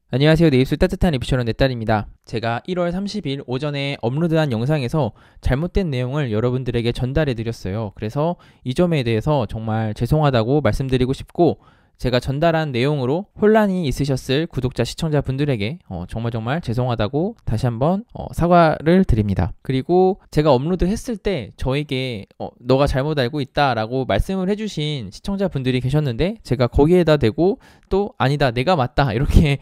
안녕하세요. 네이스 따뜻한 리뷰처럼 내 딸입니다. 제가 1월 30일 오전에 업로드한 영상에서 잘못된 내용을 여러분들에게 전달해 드렸어요. 그래서 이 점에 대해서 정말 죄송하다고 말씀드리고 싶고, 제가 전달한 내용으로 혼란이 있으셨을 구독자 시청자분들에게 정말 죄송하다고 다시 한번 사과를 드립니다. 그리고 제가 업로드 했을 때 저에게 너가 잘못 알고 있다 라고 말씀을 해주신 시청자분들이 계셨는데, 제가 거기에다 대고 또 아니다 내가 맞다 이렇게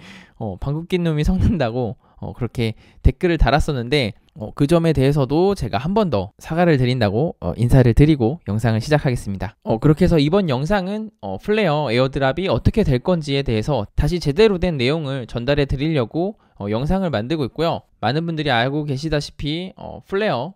방귀 낀 놈이 섞는다고 그렇게 댓글을 달았었는데, 그 점에 대해서도 제가 한 번 더 사과를 드린다고 인사를 드리고 영상을 시작하겠습니다. 그렇게 해서 이번 영상은 플레어 에어드랍이 어떻게 될 건지에 대해서 다시 제대로 된 내용을 전달해 드리려고 영상을 만들고 있고요. 많은 분들이 알고 계시다시피 플레어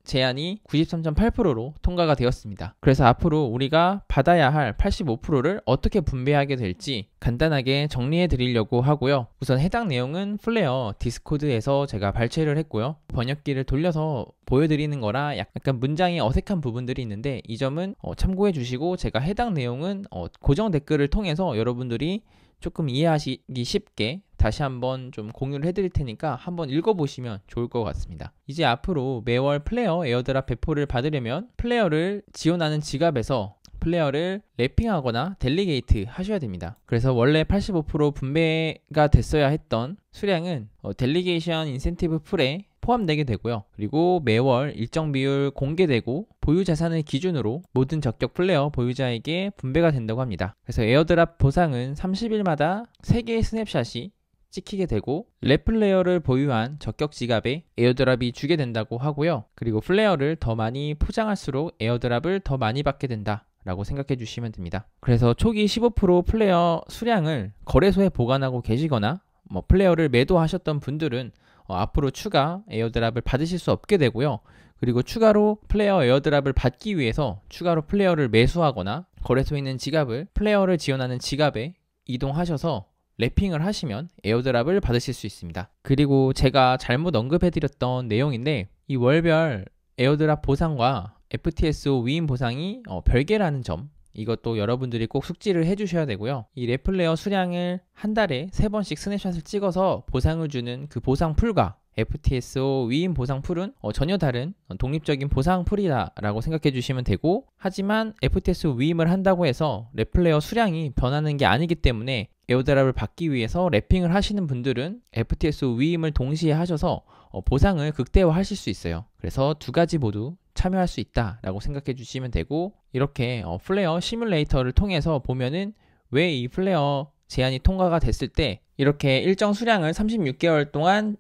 제한이 93.8%로 통과가 되었습니다. 그래서 앞으로 우리가 받아야 할 85%를 어떻게 분배하게 될지 간단하게 정리해 드리려고 하고요. 우선 해당 내용은 플레어 디스코드에서 제가 발췌를 했고요. 번역기를 돌려서 보여드리는 거라 약간 문장이 어색한 부분들이 있는데, 이 점은 참고해 주시고, 제가 해당 내용은 고정 댓글을 통해서 여러분들이 조금 이해하시기 쉽게 다시 한번 좀 공유를 해드릴 테니까 한번 읽어보시면 좋을 것 같습니다. 이제 앞으로 매월 플레어 에어드랍 배포를 받으려면 플레어를 지원하는 지갑에서 플레어를 랩핑하거나 델리게이트 하셔야 됩니다. 그래서 원래 85% 분배가 됐어야 했던 수량은 델리게이션 인센티브 풀에 포함되게 되고요. 그리고 매월 일정 비율 공개되고 보유 자산을 기준으로 모든 적격 플레어 보유자에게 분배가 된다고 합니다. 그래서 에어드랍 보상은 30일마다 3개의 스냅샷이 찍히게 되고, 랩 플레어를 보유한 적격 지갑에 에어드랍이 주게 된다고 하고요. 그리고 플레어를 더 많이 포장할수록 에어드랍을 더 많이 받게 된다 라고 생각해 주시면 됩니다. 그래서 초기 15% 플레어 수량을 거래소에 보관하고 계시거나 플레어를 매도하셨던 분들은 앞으로 추가 에어드랍을 받으실 수 없게 되고요. 그리고 추가로 플레어 에어드랍을 받기 위해서 추가로 플레어를 매수하거나 거래소에 있는 지갑을 플레어를 지원하는 지갑에 이동하셔서 랩핑을 하시면 에어드랍을 받으실 수 있습니다. 그리고 제가 잘못 언급해드렸던 내용인데, 이 월별 에어드랍 보상과 FTSO 위임 보상이 별개라는 점, 이것도 여러분들이 꼭 숙지를 해주셔야 되고요. 이 랩플레어 수량을 한 달에 3번씩 스냅샷을 찍어서 보상을 주는 그 보상 풀과 FTSO 위임 보상 풀은 전혀 다른 독립적인 보상 풀이다라고 생각해 주시면 되고, 하지만 FTSO 위임을 한다고 해서 랩플레어 수량이 변하는 게 아니기 때문에 에어드랍을 받기 위해서 랩핑을 하시는 분들은 FTSO 위임을 동시에 하셔서 보상을 극대화하실 수 있어요. 그래서 두 가지 모두 참여할 수 있다라고 생각해 주시면 되고, 이렇게 플레어 시뮬레이터를 통해서 보면은 왜 이 플레어 제한이 통과가 됐을 때 이렇게 일정 수량을 36개월 동안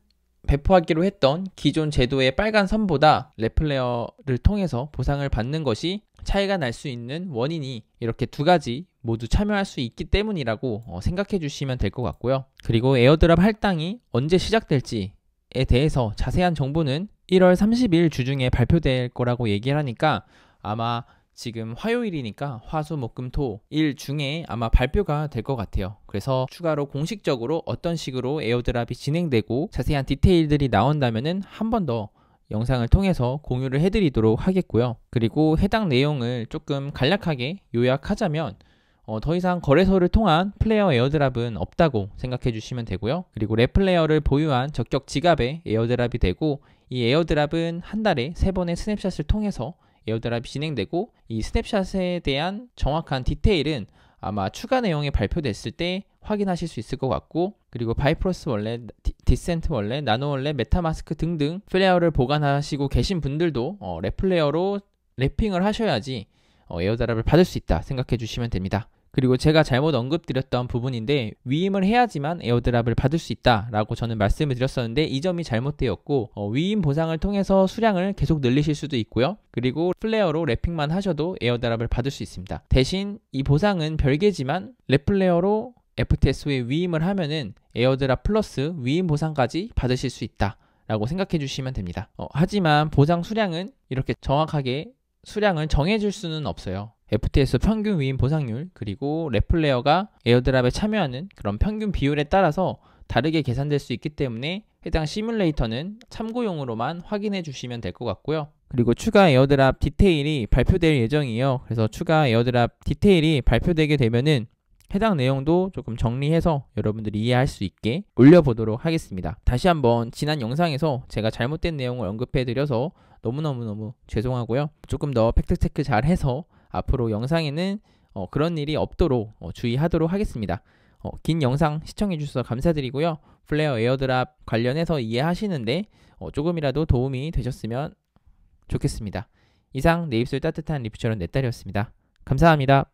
배포하기로 했던 기존 제도의 빨간 선보다 랩플레어를 통해서 보상을 받는 것이 차이가 날 수 있는 원인이 이렇게 두 가지 모두 참여할 수 있기 때문이라고 생각해 주시면 될 것 같고요. 그리고 에어드랍 할당이 언제 시작될지에 대해서 자세한 정보는 1월 30일 주중에 발표될 거라고 얘기를 하니까, 아마 지금 화요일이니까 화수목금토일 중에 아마 발표가 될 것 같아요. 그래서 추가로 공식적으로 어떤 식으로 에어드랍이 진행되고 자세한 디테일들이 나온다면은 한 번 더 영상을 통해서 공유를 해드리도록 하겠고요. 그리고 해당 내용을 조금 간략하게 요약하자면, 더 이상 거래소를 통한 플레어 에어드랍은 없다고 생각해 주시면 되고요. 그리고 랩플레어를 보유한 적격 지갑에 에어드랍이 되고, 이 에어드랍은 한 달에 3번의 스냅샷을 통해서 에어드랍이 진행되고, 이 스냅샷에 대한 정확한 디테일은 아마 추가 내용이 발표됐을 때 확인하실 수 있을 것 같고, 그리고 바이프로스 월렛, 디센트 월렛, 나노 월렛, 메타마스크 등등 플레어를 보관하시고 계신 분들도 랩플레어로 랩핑을 하셔야지 에어드랍을 받을 수 있다 생각해 주시면 됩니다. 그리고 제가 잘못 언급드렸던 부분인데, 위임을 해야지만 에어드랍을 받을 수 있다라고 저는 말씀을 드렸었는데, 이 점이 잘못되었고, 위임 보상을 통해서 수량을 계속 늘리실 수도 있고요. 그리고 플레어로 랩핑만 하셔도 에어드랍을 받을 수 있습니다. 대신 이 보상은 별개지만 랩플레어로 FTSO에 위임을 하면은 에어드랍 플러스 위임 보상까지 받으실 수 있다 라고 생각해 주시면 됩니다. 하지만 보상 수량은 이렇게 정확하게 수량을 정해줄 수는 없어요. FTS 평균 위임 보상률, 그리고 랩플레어가 에어드랍에 참여하는 그런 평균 비율에 따라서 다르게 계산될 수 있기 때문에 해당 시뮬레이터는 참고용으로만 확인해 주시면 될 것 같고요. 그리고 추가 에어드랍 디테일이 발표될 예정이에요. 그래서 추가 에어드랍 디테일이 발표되게 되면은 해당 내용도 조금 정리해서 여러분들이 이해할 수 있게 올려보도록 하겠습니다. 다시 한번 지난 영상에서 제가 잘못된 내용을 언급해드려서 너무너무 죄송하고요. 조금 더 팩트체크 잘 해서 앞으로 영상에는 그런 일이 없도록 주의하도록 하겠습니다. 긴 영상 시청해주셔서 감사드리고요. 플레어 에어드랍 관련해서 이해하시는데 조금이라도 도움이 되셨으면 좋겠습니다. 이상 내 입술 따뜻한 리퓨처럼 내 딸이었습니다. 감사합니다.